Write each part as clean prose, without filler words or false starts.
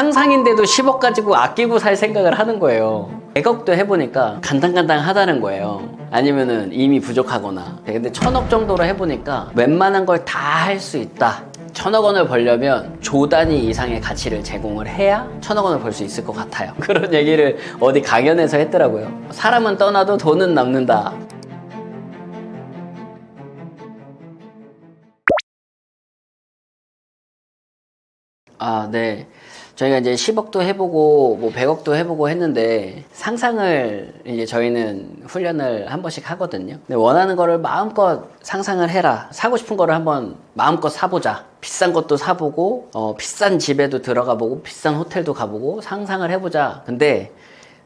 상상인데도 10억 가지고 아끼고 살 생각을 하는 거예요. 100억도 해보니까 간당간당하다는 거예요. 아니면은 이미 부족하거나. 근데 1000억 정도로 해보니까 웬만한 걸 다 할 수 있다. 1000억 원을 벌려면 조 단위 이상의 가치를 제공을 해야 1000억 원을 벌 수 있을 것 같아요. 그런 얘기를 어디 강연에서 했더라고요. 사람은 떠나도 돈은 남는다. 아, 네. 저희가 이제 10억도 해보고, 뭐 100억도 해보고 했는데, 상상을 이제 저희는 훈련을 한 번씩 하거든요. 근데 원하는 거를 마음껏 상상을 해라. 사고 싶은 거를 한번 마음껏 사보자. 비싼 것도 사보고, 비싼 집에도 들어가 보고, 비싼 호텔도 가보고, 상상을 해보자. 근데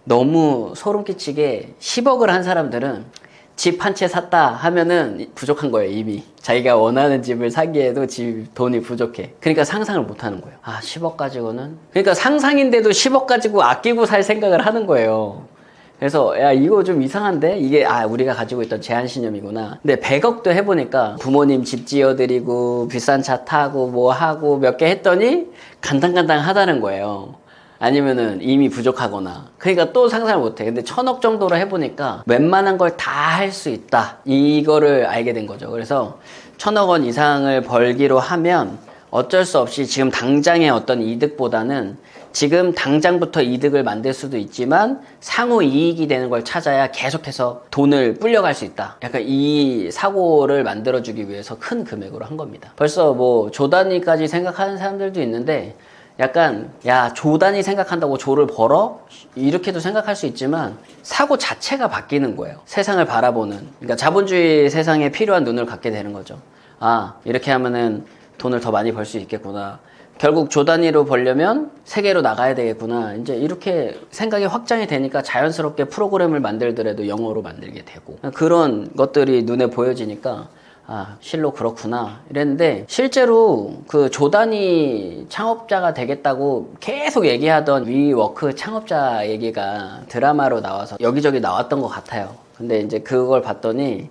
너무 소름 끼치게 10억을 한 사람들은 집 한 채 샀다 하면은 부족한 거예요, 이미. 자기가 원하는 집을 사기에도 돈이 부족해. 그러니까 상상을 못 하는 거예요. 아, 10억 가지고는? 그러니까 상상인데도 10억 가지고 아끼고 살 생각을 하는 거예요. 그래서 야, 이거 좀 이상한데? 이게 우리가 가지고 있던 제한신념이구나. 근데 100억도 해보니까 부모님 집 지어드리고 비싼 차 타고 뭐 하고 몇 개 했더니 간당간당 하다는 거예요. 아니면은 이미 부족하거나. 그러니까 또 상상을 못해. 근데 1000억 정도로 해보니까 웬만한 걸 다 할 수 있다. 이거를 알게 된 거죠. 그래서 1000억 원 이상을 벌기로 하면 어쩔 수 없이 지금 당장의 어떤 이득보다는 지금 당장부터 이득을 만들 수도 있지만 상호 이익이 되는 걸 찾아야 계속해서 돈을 불려갈 수 있다. 약간 이 사고를 만들어주기 위해서 큰 금액으로 한 겁니다. 벌써 뭐 조 단위까지 생각하는 사람들도 있는데 약간 야, 조 단위 생각한다고 조를 벌어? 이렇게도 생각할 수 있지만 사고 자체가 바뀌는 거예요. 세상을 바라보는. 그러니까 자본주의 세상에 필요한 눈을 갖게 되는 거죠. 아, 이렇게 하면은 돈을 더 많이 벌 수 있겠구나. 결국 조 단위로 벌려면 세계로 나가야 되겠구나. 이제 이렇게 생각이 확장이 되니까 자연스럽게 프로그램을 만들더라도 영어로 만들게 되고 그런 것들이 눈에 보여지니까 아, 실로 그렇구나 이랬는데 실제로 그 조 단위 창업자가 되겠다고 계속 얘기하던 위워크 창업자 얘기가 드라마로 나와서 여기저기 나왔던 것 같아요. 근데 이제 그걸 봤더니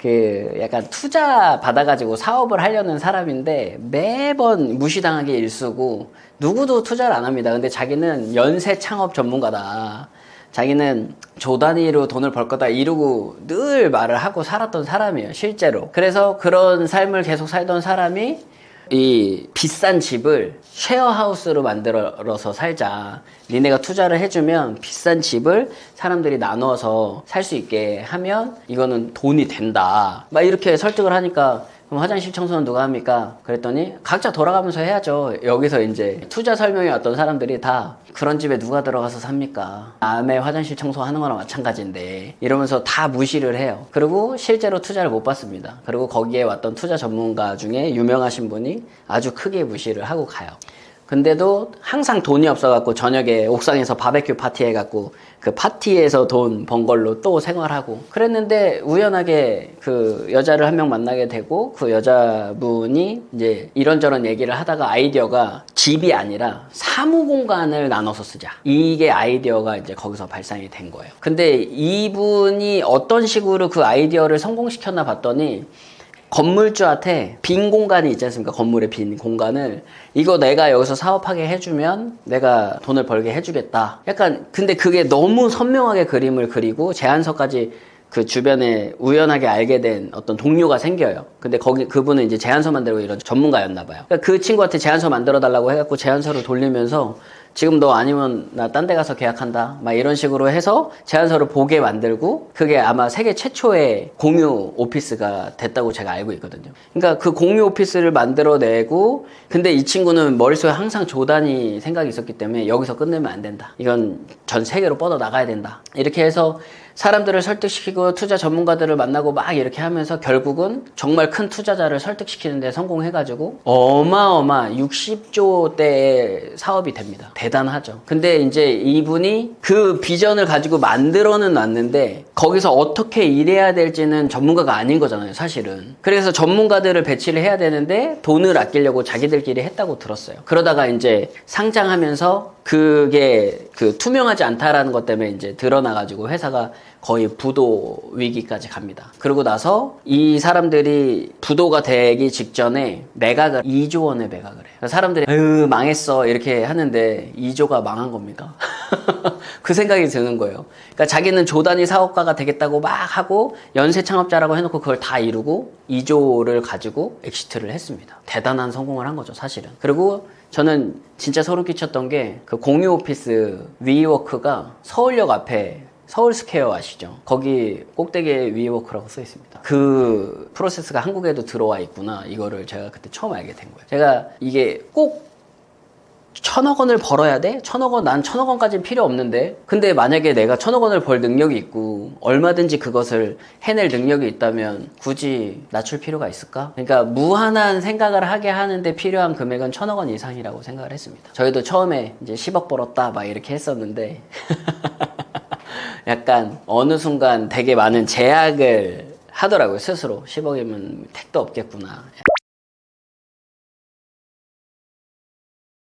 그 약간 투자 받아가지고 사업을 하려는 사람인데 매번 무시당하게 일수고 누구도 투자를 안 합니다. 근데 자기는 연쇄 창업 전문가다. 자기는 조 단위로 돈을 벌 거다 이러고 늘 말을 하고 살았던 사람이에요, 실제로. 그래서 그런 삶을 계속 살던 사람이 이 비싼 집을 쉐어하우스로 만들어서 살자. 니네가 투자를 해주면 비싼 집을 사람들이 나눠서 살 수 있게 하면 이거는 돈이 된다. 막 이렇게 설득을 하니까 그럼 화장실 청소는 누가 합니까? 그랬더니 각자 돌아가면서 해야죠. 여기서 이제 투자 설명에 왔던 사람들이 다 그런 집에 누가 들어가서 삽니까? 남의 화장실 청소하는 거랑 마찬가지인데 이러면서 다 무시를 해요. 그리고 실제로 투자를 못 받습니다. 그리고 거기에 왔던 투자 전문가 중에 유명하신 분이 아주 크게 무시를 하고 가요. 근데도 항상 돈이 없어갖고 저녁에 옥상에서 바베큐 파티 해갖고 그 파티에서 돈 번 걸로 또 생활하고 그랬는데 우연하게 그 여자를 한 명 만나게 되고 그 여자분이 이제 이런저런 얘기를 하다가 아이디어가 집이 아니라 사무공간을 나눠서 쓰자. 이게 아이디어가 이제 거기서 발상이 된 거예요. 근데 이분이 어떤 식으로 그 아이디어를 성공시켰나 봤더니 건물주한테 빈 공간이 있지 않습니까? 건물의 빈 공간을 이거 내가 여기서 사업하게 해주면 내가 돈을 벌게 해주겠다. 약간 근데 그게 너무 선명하게 그림을 그리고 제안서까지 그 주변에 우연하게 알게 된 어떤 동료가 생겨요. 근데 그분은 이제 제안서 만들고 이런 전문가였나 봐요. 그러니까 그 친구한테 제안서 만들어 달라고 해갖고 제안서를 돌리면서 지금 너 아니면 나 딴 데 가서 계약한다 막 이런 식으로 해서 제안서를 보게 만들고 그게 아마 세계 최초의 공유 오피스가 됐다고 제가 알고 있거든요. 그러니까 그 공유 오피스를 만들어내고 근데 이 친구는 머릿속에 항상 조 단위 생각이 있었기 때문에 여기서 끝내면 안 된다. 이건 전 세계로 뻗어나가야 된다. 이렇게 해서 사람들을 설득시키고 투자 전문가들을 만나고 막 이렇게 하면서 결국은 정말 큰 투자자를 설득시키는데 성공해가지고 어마어마 60조대의 사업이 됩니다. 대단하죠. 근데 이제 이분이 그 비전을 가지고 만들어는 놨는데 거기서 어떻게 일해야 될지는 전문가가 아닌 거잖아요, 사실은. 그래서 전문가들을 배치를 해야 되는데 돈을 아끼려고 자기들끼리 했다고 들었어요. 그러다가 이제 상장하면서 그게 그 투명하지 않다라는 것 때문에 이제 드러나가지고 회사가 거의 부도 위기까지 갑니다. 그러고 나서 이 사람들이 부도가 되기 직전에 매각을 2조 원에 매각을 해요. 사람들이 에휴 망했어 이렇게 하는데 2조가 망한 겁니다. 그 생각이 드는 거예요. 그러니까 자기는 조 단위 사업가가 되겠다고 막 하고 연쇄 창업자라고 해놓고 그걸 다 이루고 2조를 가지고 엑시트를 했습니다. 대단한 성공을 한 거죠, 사실은. 그리고 저는 진짜 소름 끼쳤던 게 그 공유 오피스 위워크가 서울역 앞에 서울스퀘어 아시죠? 거기 꼭대기에 위워크라고 써 있습니다. 그 프로세스가 한국에도 들어와 있구나. 이거를 제가 그때 처음 알게 된 거예요. 제가 이게 꼭 1,000억 원을 벌어야 돼? 1,000억 원, 난 1,000억 원까지는 필요 없는데. 근데 만약에 내가 1,000억 원을 벌 능력이 있고 얼마든지 그것을 해낼 능력이 있다면 굳이 낮출 필요가 있을까? 그러니까 무한한 생각을 하게 하는데 필요한 금액은 1,000억 원 이상이라고 생각을 했습니다. 저희도 처음에 이제 10억 벌었다 막 이렇게 했었는데 약간 어느 순간 되게 많은 제약을 하더라고요, 스스로. 10억이면 택도 없겠구나.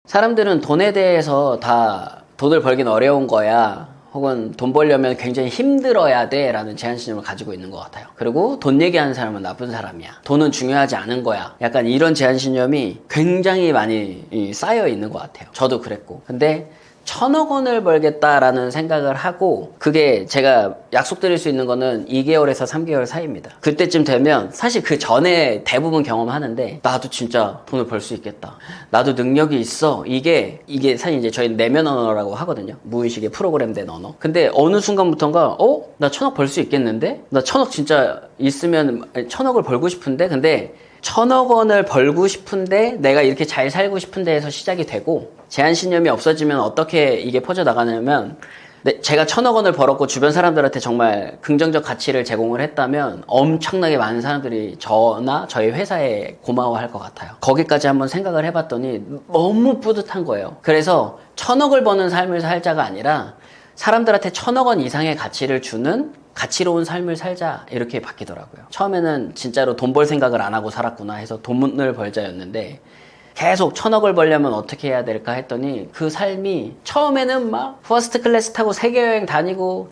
사람들은 돈에 대해서 다 돈을 벌긴 어려운 거야, 혹은 돈 벌려면 굉장히 힘들어야 돼 라는 제한신념을 가지고 있는 것 같아요. 그리고 돈 얘기하는 사람은 나쁜 사람이야, 돈은 중요하지 않은 거야, 약간 이런 제한신념이 굉장히 많이 쌓여 있는 것 같아요. 저도 그랬고. 근데 1,000억 원을 벌겠다라는 생각을 하고, 그게 제가 약속드릴 수 있는 거는 2개월에서 3개월 사이입니다. 그때쯤 되면 사실 그 전에 대부분 경험하는데 나도 진짜 돈을 벌 수 있겠다, 나도 능력이 있어, 이게 사실 이제 저희 내면 언어라고 하거든요. 무의식의 프로그램된 언어. 근데 어느 순간부터인가 나 1,000억 벌 수 있겠는데? 나 1,000억 진짜 있으면 1,000억을 벌고 싶은데? 근데 1,000억 원을 벌고 싶은데 내가 이렇게 잘 살고 싶은데 해서 시작이 되고, 제한신념이 없어지면 어떻게 이게 퍼져나가냐면, 제가 1,000억 원을 벌었고 주변 사람들한테 정말 긍정적 가치를 제공을 했다면 엄청나게 많은 사람들이 저나 저희 회사에 고마워할 것 같아요. 거기까지 한번 생각을 해봤더니 너무 뿌듯한 거예요. 그래서 1,000억을 버는 삶을 살자가 아니라 사람들한테 1,000억 원 이상의 가치를 주는 가치로운 삶을 살자, 이렇게 바뀌더라고요. 처음에는 진짜로 돈 벌 생각을 안 하고 살았구나 해서 돈을 벌자였는데, 계속 1,000억을 벌려면 어떻게 해야 될까 했더니 그 삶이 처음에는 막 퍼스트 클래스 타고 세계여행 다니고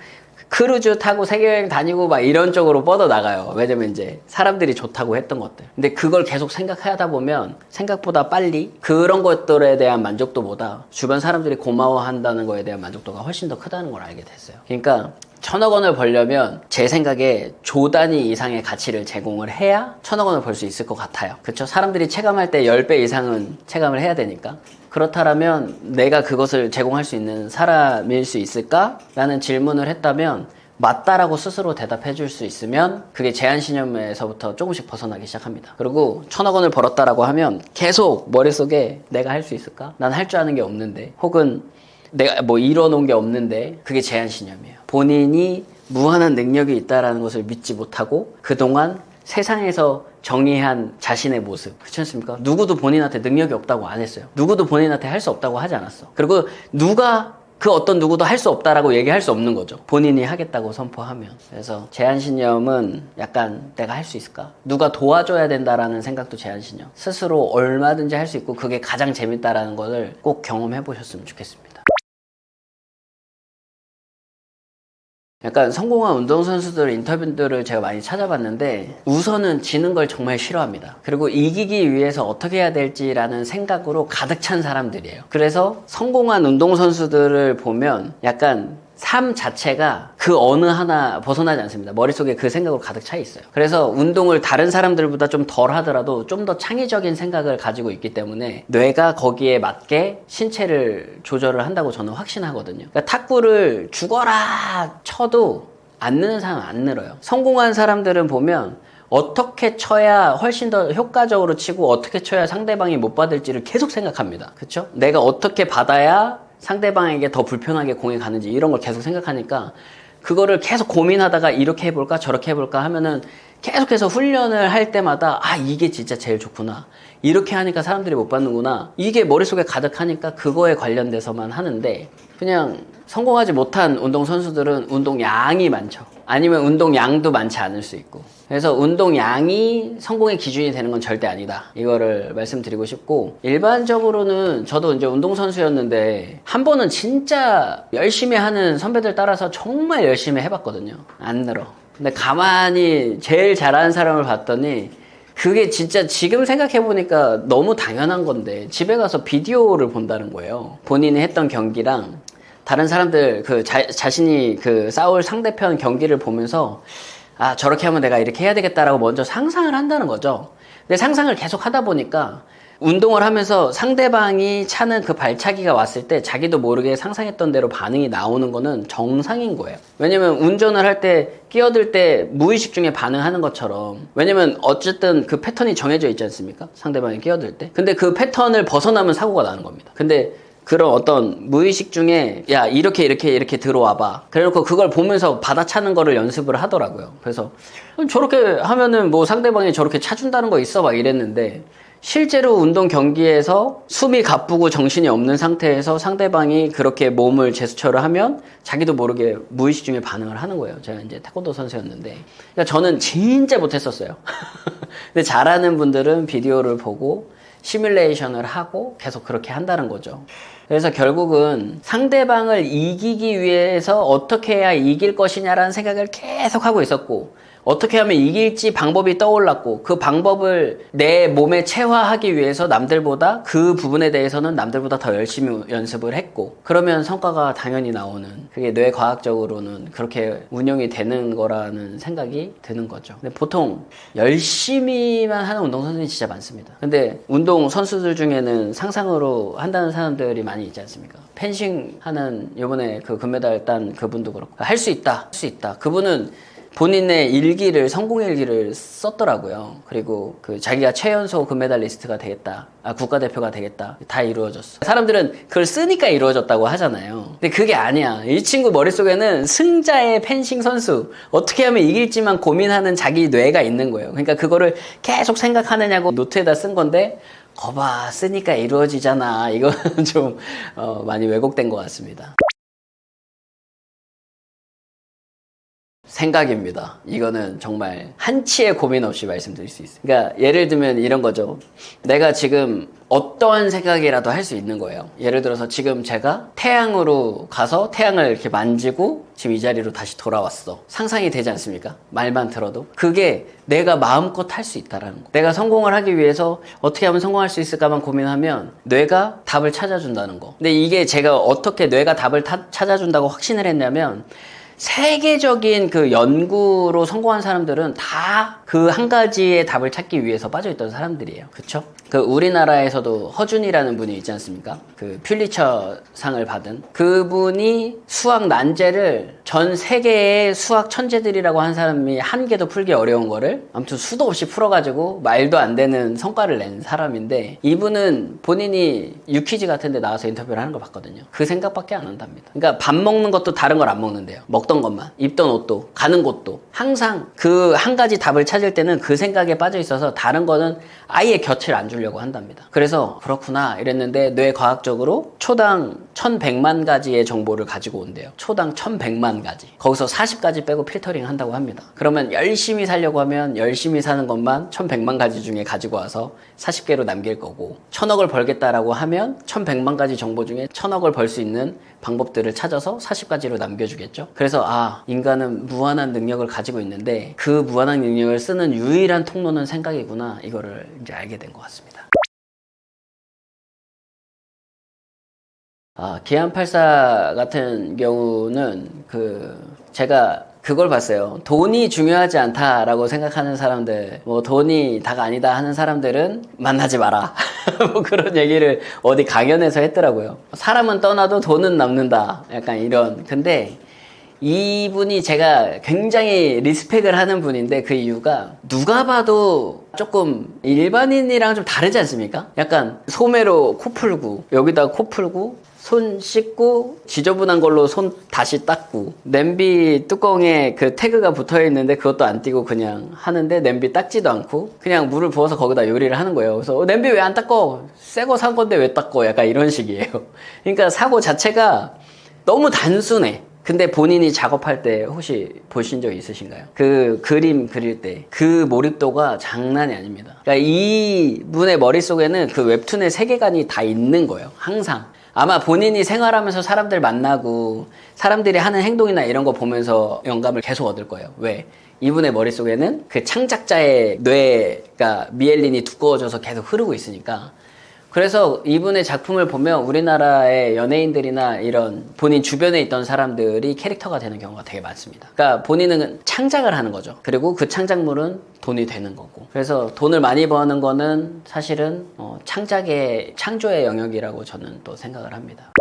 크루즈 타고 세계여행 다니고 막 이런 쪽으로 뻗어나가요. 왜냐면 이제 사람들이 좋다고 했던 것들. 근데 그걸 계속 생각하다 보면 생각보다 빨리 그런 것들에 대한 만족도보다 주변 사람들이 고마워한다는 거에 대한 만족도가 훨씬 더 크다는 걸 알게 됐어요. 그러니까 1,000억 원을 벌려면 제 생각에 조 단위 이상의 가치를 제공을 해야 1,000억 원을 벌 수 있을 것 같아요. 그렇죠? 사람들이 체감할 때 10배 이상은 체감을 해야 되니까. 그렇다면 내가 그것을 제공할 수 있는 사람일 수 있을까? 라는 질문을 했다면 맞다라고 스스로 대답해 줄 수 있으면 그게 제한신념에서부터 조금씩 벗어나기 시작합니다. 그리고 1,000억 원을 벌었다라고 하면 계속 머릿속에 내가 할 수 있을까? 난 할 줄 아는 게 없는데, 혹은 내가 뭐 이뤄놓은 게 없는데, 그게 제한신념이에요. 본인이 무한한 능력이 있다는 것을 믿지 못하고 그동안 세상에서 정의한 자신의 모습, 그렇지 않습니까? 누구도 본인한테 능력이 없다고 안 했어요. 누구도 본인한테 할 수 없다고 하지 않았어. 그리고 그 어떤 누구도 할 수 없다라고 얘기할 수 없는 거죠, 본인이 하겠다고 선포하면. 그래서 제한신념은 약간 내가 할 수 있을까? 누가 도와줘야 된다라는 생각도 제한신념. 스스로 얼마든지 할 수 있고 그게 가장 재밌다라는 것을 꼭 경험해 보셨으면 좋겠습니다. 약간 성공한 운동선수들 인터뷰들을 제가 많이 찾아봤는데 우선은 지는 걸 정말 싫어합니다. 그리고 이기기 위해서 어떻게 해야 될지라는 생각으로 가득 찬 사람들이에요. 그래서 성공한 운동선수들을 보면 약간 삶 자체가 그 어느 하나 벗어나지 않습니다. 머릿속에 그 생각으로 가득 차 있어요. 그래서 운동을 다른 사람들보다 좀 덜 하더라도 좀 더 창의적인 생각을 가지고 있기 때문에 뇌가 거기에 맞게 신체를 조절을 한다고 저는 확신하거든요. 그러니까 탁구를 죽어라 쳐도 안 느는 사람은 안 늘어요. 성공한 사람들은 보면 어떻게 쳐야 훨씬 더 효과적으로 치고 어떻게 쳐야 상대방이 못 받을지를 계속 생각합니다. 그렇죠? 내가 어떻게 받아야 상대방에게 더 불편하게 공이 가는지 이런 걸 계속 생각하니까 그거를 계속 고민하다가 이렇게 해볼까 저렇게 해볼까 하면은 계속해서 훈련을 할 때마다 이게 진짜 제일 좋구나, 이렇게 하니까 사람들이 못 받는구나, 이게 머릿속에 가득하니까 그거에 관련돼서만 하는데, 그냥 성공하지 못한 운동선수들은 운동량이 많죠. 아니면 운동량도 많지 않을 수 있고. 그래서 운동량이 성공의 기준이 되는 건 절대 아니다. 이거를 말씀드리고 싶고, 일반적으로는 저도 이제 운동선수였는데 한 번은 진짜 열심히 하는 선배들 따라서 정말 열심히 해봤거든요. 안 늘어. 근데 가만히 제일 잘하는 사람을 봤더니 그게 진짜 지금 생각해보니까 너무 당연한 건데, 집에 가서 비디오를 본다는 거예요. 본인이 했던 경기랑 다른 사람들 자신이 싸울 상대편 경기를 보면서 아, 저렇게 하면 내가 이렇게 해야 되겠다라고 먼저 상상을 한다는 거죠. 근데 상상을 계속 하다 보니까 운동을 하면서 상대방이 차는 그 발차기가 왔을 때 자기도 모르게 상상했던 대로 반응이 나오는 거는 정상인 거예요. 왜냐면 운전을 할 때 끼어들 때 무의식 중에 반응하는 것처럼, 왜냐면 어쨌든 그 패턴이 정해져 있지 않습니까? 상대방이 끼어들 때. 근데 그 패턴을 벗어나면 사고가 나는 겁니다. 근데 그런 어떤 무의식 중에 야 이렇게 들어와봐, 그래놓고 그걸 보면서 받아차는 거를 연습을 하더라고요. 그래서 저렇게 하면은 뭐 상대방이 저렇게 차준다는 거 있어 막 이랬는데, 실제로 운동 경기에서 숨이 가쁘고 정신이 없는 상태에서 상대방이 그렇게 몸을 제스처를 하면 자기도 모르게 무의식 중에 반응을 하는 거예요. 제가 이제 태권도 선수였는데, 그러니까 저는 진짜 못했었어요. 근데 잘하는 분들은 비디오를 보고 시뮬레이션을 하고 계속 그렇게 한다는 거죠. 그래서 결국은 상대방을 이기기 위해서 어떻게 해야 이길 것이냐라는 생각을 계속 하고 있었고, 어떻게 하면 이길지 방법이 떠올랐고, 그 방법을 내 몸에 체화하기 위해서 남들보다 그 부분에 대해서는 남들보다 더 열심히 연습을 했고, 그러면 성과가 당연히 나오는, 그게 뇌과학적으로는 그렇게 운영이 되는 거라는 생각이 드는 거죠. 근데 보통 열심히만 하는 운동선수들이 진짜 많습니다. 근데 운동선수들 중에는 상상으로 한다는 사람들이 많이 있지 않습니까? 펜싱 하는 요번에 그 금메달 딴 그분도 그렇고, 할 수 있다, 할 수 있다. 그분은 본인의 일기를, 성공의 일기를 썼더라고요. 그리고 자기가 최연소 금메달리스트가 되겠다, 국가대표가 되겠다, 다 이루어졌어. 사람들은 그걸 쓰니까 이루어졌다고 하잖아요. 근데 그게 아니야. 이 친구 머릿속에는 승자의 펜싱 선수, 어떻게 하면 이길지만 고민하는 자기 뇌가 있는 거예요. 그러니까 그거를 계속 생각하느냐고 노트에다 쓴 건데, 거봐, 쓰니까 이루어지잖아. 이거는 좀 많이 왜곡된 것 같습니다. 생각입니다. 이거는 정말 한치의 고민 없이 말씀드릴 수 있어요. 그러니까 예를 들면 이런 거죠. 내가 지금 어떠한 생각이라도 할 수 있는 거예요. 예를 들어서 지금 제가 태양으로 가서 태양을 이렇게 만지고 지금 이 자리로 다시 돌아왔어. 상상이 되지 않습니까? 말만 들어도. 그게 내가 마음껏 할 수 있다라는 거. 내가 성공을 하기 위해서 어떻게 하면 성공할 수 있을까만 고민하면 뇌가 답을 찾아준다는 거. 근데 이게 제가 어떻게 뇌가 답을 찾아준다고 확신을 했냐면, 세계적인 그 연구로 성공한 사람들은 다 그 한 가지의 답을 찾기 위해서 빠져있던 사람들이에요. 그쵸? 그 우리나라에서도 허준이라는 분이 있지 않습니까? 그 퓰리처 상을 받은 그분이 수학 난제를 전 세계의 수학 천재들이라고 한 사람이 한 개도 풀기 어려운 거를 아무튼 수도 없이 풀어가지고 말도 안 되는 성과를 낸 사람인데, 이분은 본인이 유퀴즈 같은 데 나와서 인터뷰를 하는 걸 봤거든요. 그 생각밖에 안 한답니다. 그러니까 밥 먹는 것도 다른 걸 안 먹는데요. 먹던 것만, 입던 옷도, 가는 곳도 항상 그 한 가지 답을 찾을 때는 그 생각에 빠져 있어서 다른 거는 아예 곁을 안 주려고 한답니다. 그래서 그렇구나 이랬는데, 뇌과학적으로 초당 1100만 가지의 정보를 가지고 온대요. 초당 1100만 가지. 거기서 40가지 빼고 필터링 한다고 합니다. 그러면 열심히 살려고 하면 열심히 사는 것만 1100만 가지 중에 가지고 와서 40개로 남길 거고, 1000억을 벌겠다라고 하면 1100만 가지 정보 중에 1000억을 벌 수 있는 방법들을 찾아서 40가지로 남겨주겠죠. 그래서 인간은 무한한 능력을 가지고 있는데 그 무한한 능력을 쓰는 유일한 통로는 생각이구나, 이거를 이제 알게 된 것 같습니다. 기안84 같은 경우는 제가 그걸 봤어요. 돈이 중요하지 않다라고 생각하는 사람들, 뭐 돈이 다가 아니다 하는 사람들은 만나지 마라. 뭐 그런 얘기를 어디 강연에서 했더라고요. 사람은 떠나도 돈은 남는다. 약간 이런. 근데 이분이 제가 굉장히 리스펙을 하는 분인데, 그 이유가 누가 봐도 조금 일반인이랑 좀 다르지 않습니까? 약간 소매로 코 풀고, 여기다 코 풀고, 손 씻고, 지저분한 걸로 손 다시 닦고, 냄비 뚜껑에 그 태그가 붙어 있는데 그것도 안 띄고 그냥 하는데 냄비 닦지도 않고 그냥 물을 부어서 거기다 요리를 하는 거예요. 그래서 냄비 왜 안 닦어? 새 거 산 건데 왜 닦어? 약간 이런 식이에요. 그러니까 사고 자체가 너무 단순해. 근데 본인이 작업할 때 혹시 보신 적 있으신가요? 그 그림 그릴 때 그 몰입도가 장난이 아닙니다. 그러니까 이분의 머릿속에는 그 웹툰의 세계관이 다 있는 거예요. 항상. 아마 본인이 생활하면서 사람들 만나고 사람들이 하는 행동이나 이런 거 보면서 영감을 계속 얻을 거예요. 왜? 이분의 머릿속에는 그 창작자의 뇌가 미엘린이 두꺼워져서 계속 흐르고 있으니까. 그래서 이분의 작품을 보면 우리나라의 연예인들이나 이런 본인 주변에 있던 사람들이 캐릭터가 되는 경우가 되게 많습니다. 그러니까 본인은 창작을 하는 거죠. 그리고 그 창작물은 돈이 되는 거고. 그래서 돈을 많이 버는 거는 사실은 창조의 영역이라고 저는 또 생각을 합니다.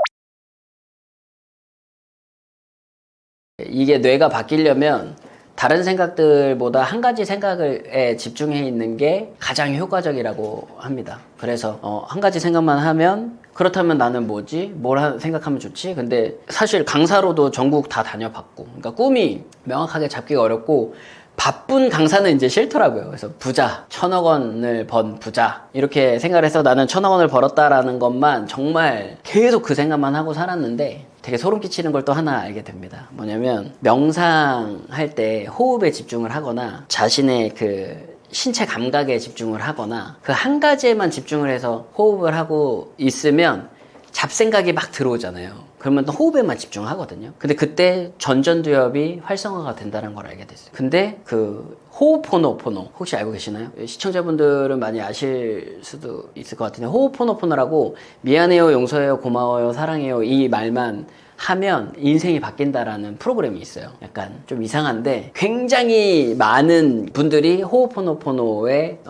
이게 뇌가 바뀌려면 다른 생각들보다 한 가지 생각에 집중해 있는 게 가장 효과적이라고 합니다. 그래서 한 가지 생각만 하면 그렇다면 나는 뭐지? 뭘 생각하면 좋지? 근데 사실 강사로도 전국 다 다녀봤고, 그러니까 꿈이 명확하게 잡기가 어렵고 바쁜 강사는 이제 싫더라고요. 그래서 부자, 1,000억 원을 번 부자 이렇게 생각을 해서 나는 1,000억 원을 벌었다라는 것만 정말 계속 그 생각만 하고 살았는데 되게 소름 끼치는 걸 또 하나 알게 됩니다. 뭐냐면 명상할 때 호흡에 집중을 하거나 자신의 그 신체 감각에 집중을 하거나 그 한 가지에만 집중을 해서 호흡을 하고 있으면 잡생각이 막 들어오잖아요. 그러면 또 호흡에만 집중하거든요. 근데 그때 전전두엽이 활성화가 된다는 걸 알게 됐어요. 근데 그 호흡포노포노 혹시 알고 계시나요? 시청자분들은 많이 아실 수도 있을 것 같은데 호흡포노포노라고 미안해요, 용서해요, 고마워요, 사랑해요 이 말만 하면 인생이 바뀐다라는 프로그램이 있어요. 약간 좀 이상한데 굉장히 많은 분들이 호흡포노포노에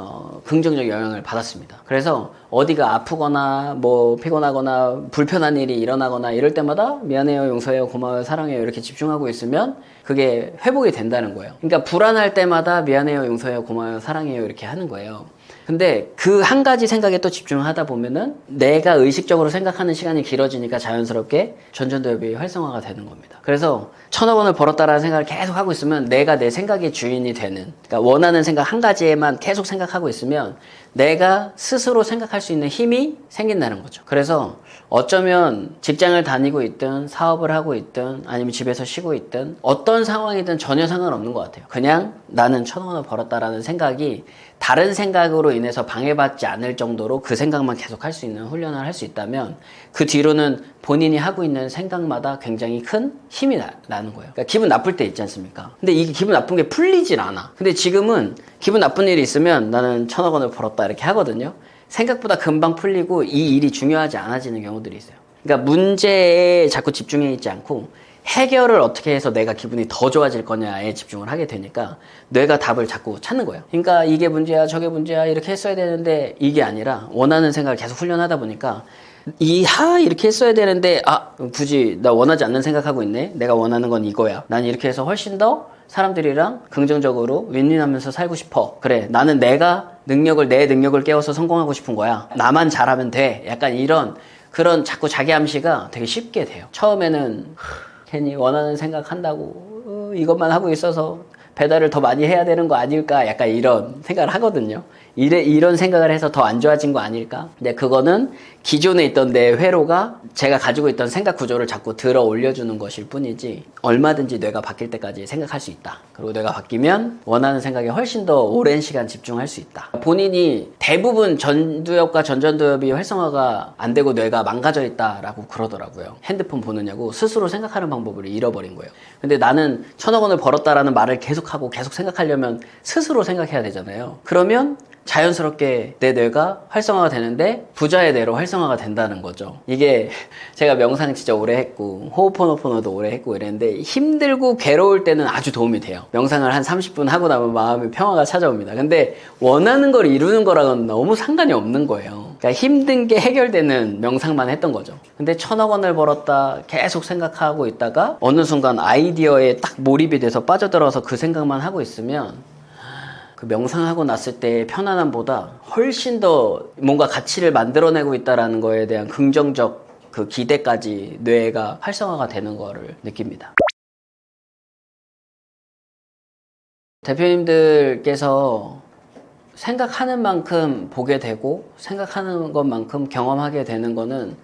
긍정적 영향을 받았습니다. 그래서 어디가 아프거나 뭐 피곤하거나 불편한 일이 일어나거나 이럴 때마다 미안해요, 용서해요, 고마워요, 사랑해요 이렇게 집중하고 있으면 그게 회복이 된다는 거예요. 그러니까 불안할 때마다 미안해요, 용서해요, 고마워요, 사랑해요 이렇게 하는 거예요. 근데 그 한 가지 생각에 또 집중을 하다 보면은 내가 의식적으로 생각하는 시간이 길어지니까 자연스럽게 전전두엽이 활성화가 되는 겁니다. 그래서 1,000억 원을 벌었다라는 생각을 계속 하고 있으면 내가 내 생각의 주인이 되는, 그러니까 원하는 생각 한 가지에만 계속 생각하고 있으면 내가 스스로 생각할 수 있는 힘이 생긴다는 거죠. 그래서 어쩌면 직장을 다니고 있든 사업을 하고 있든 아니면 집에서 쉬고 있든 어떤 상황이든 전혀 상관없는 것 같아요. 그냥 나는 1,000억 원을 벌었다라는 생각이 다른 생각으로 인해서 방해받지 않을 정도로 그 생각만 계속 할 수 있는 훈련을 할 수 있다면 그 뒤로는 본인이 하고 있는 생각마다 굉장히 큰 힘이 나는 거예요. 그러니까 기분 나쁠 때 있지 않습니까? 근데 이게 기분 나쁜 게 풀리질 않아. 근데 지금은 기분 나쁜 일이 있으면 나는 1,000억 원을 벌었다 이렇게 하거든요. 생각보다 금방 풀리고 이 일이 중요하지 않아지는 경우들이 있어요. 그러니까 문제에 자꾸 집중해 있지 않고 해결을 어떻게 해서 내가 기분이 더 좋아질 거냐에 집중을 하게 되니까 뇌가 답을 자꾸 찾는 거예요. 그러니까 이게 문제야 저게 문제야 이렇게 했어야 되는데 이게 아니라 원하는 생각을 계속 훈련하다 보니까 이렇게 했어야 되는데 굳이 나 원하지 않는 생각하고 있네. 내가 원하는 건 이거야. 난 이렇게 해서 훨씬 더 사람들이랑 긍정적으로 윈윈하면서 살고 싶어. 그래, 나는 내 능력을 깨워서 성공하고 싶은 거야. 나만 잘하면 돼. 약간 그런 자꾸 자기 암시가 되게 쉽게 돼요. 처음에는 괜히 원하는 생각 한다고 이것만 하고 있어서 배달을 더 많이 해야 되는 거 아닐까, 약간 이런 생각을 하거든요. 이런 생각을 해서 더 안 좋아진 거 아닐까. 근데 그거는 기존에 있던 내 회로가 제가 가지고 있던 생각 구조를 자꾸 들어 올려주는 것일 뿐이지 얼마든지 뇌가 바뀔 때까지 생각할 수 있다. 그리고 뇌가 바뀌면 원하는 생각에 훨씬 더 오랜 시간 집중할 수 있다. 본인이 대부분 전두엽과 전전두엽이 활성화가 안 되고 뇌가 망가져 있다라고 그러더라고요. 핸드폰 보느냐고 스스로 생각하는 방법을 잃어버린 거예요. 근데 나는 1,000억 원을 벌었다라는 말을 계속하고 계속 생각하려면 스스로 생각해야 되잖아요. 그러면 자연스럽게 내 뇌가 활성화가 되는데 부자의 뇌로 활성화가 된다는 거죠. 이게 제가 명상 진짜 오래 했고 호흡포노포노도 오래 했고 이랬는데 힘들고 괴로울 때는 아주 도움이 돼요. 명상을 한 30분 하고 나면 마음의 평화가 찾아옵니다. 근데 원하는 걸 이루는 거랑은 너무 상관이 없는 거예요. 그러니까 힘든 게 해결되는 명상만 했던 거죠. 근데 1,000억 원을 벌었다 계속 생각하고 있다가 어느 순간 아이디어에 딱 몰입이 돼서 빠져들어서 그 생각만 하고 있으면 그 명상하고 났을 때의 편안함보다 훨씬 더 뭔가 가치를 만들어내고 있다는 거에 대한 긍정적 그 기대까지 뇌가 활성화가 되는 거를 느낍니다. 대표님들께서 생각하는 만큼 보게 되고 생각하는 것만큼 경험하게 되는 거는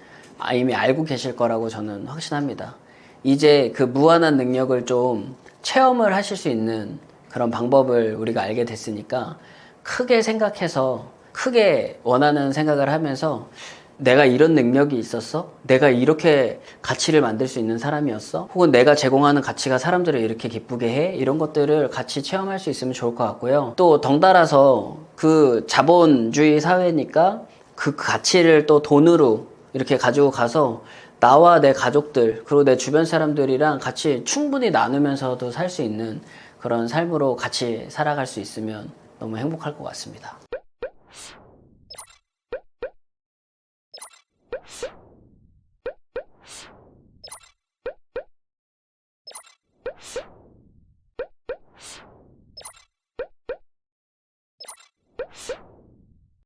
이미 알고 계실 거라고 저는 확신합니다. 이제 그 무한한 능력을 좀 체험을 하실 수 있는 그런 방법을 우리가 알게 됐으니까 크게 생각해서 크게 원하는 생각을 하면서 내가 이런 능력이 있었어? 내가 이렇게 가치를 만들 수 있는 사람이었어? 혹은 내가 제공하는 가치가 사람들을 이렇게 기쁘게 해? 이런 것들을 같이 체험할 수 있으면 좋을 것 같고요. 또 덩달아서 그 자본주의 사회니까 그 가치를 또 돈으로 이렇게 가지고 가서 나와 내 가족들 그리고 내 주변 사람들이랑 같이 충분히 나누면서도 살 수 있는 그런 삶으로 같이 살아갈 수 있으면 너무 행복할 것 같습니다.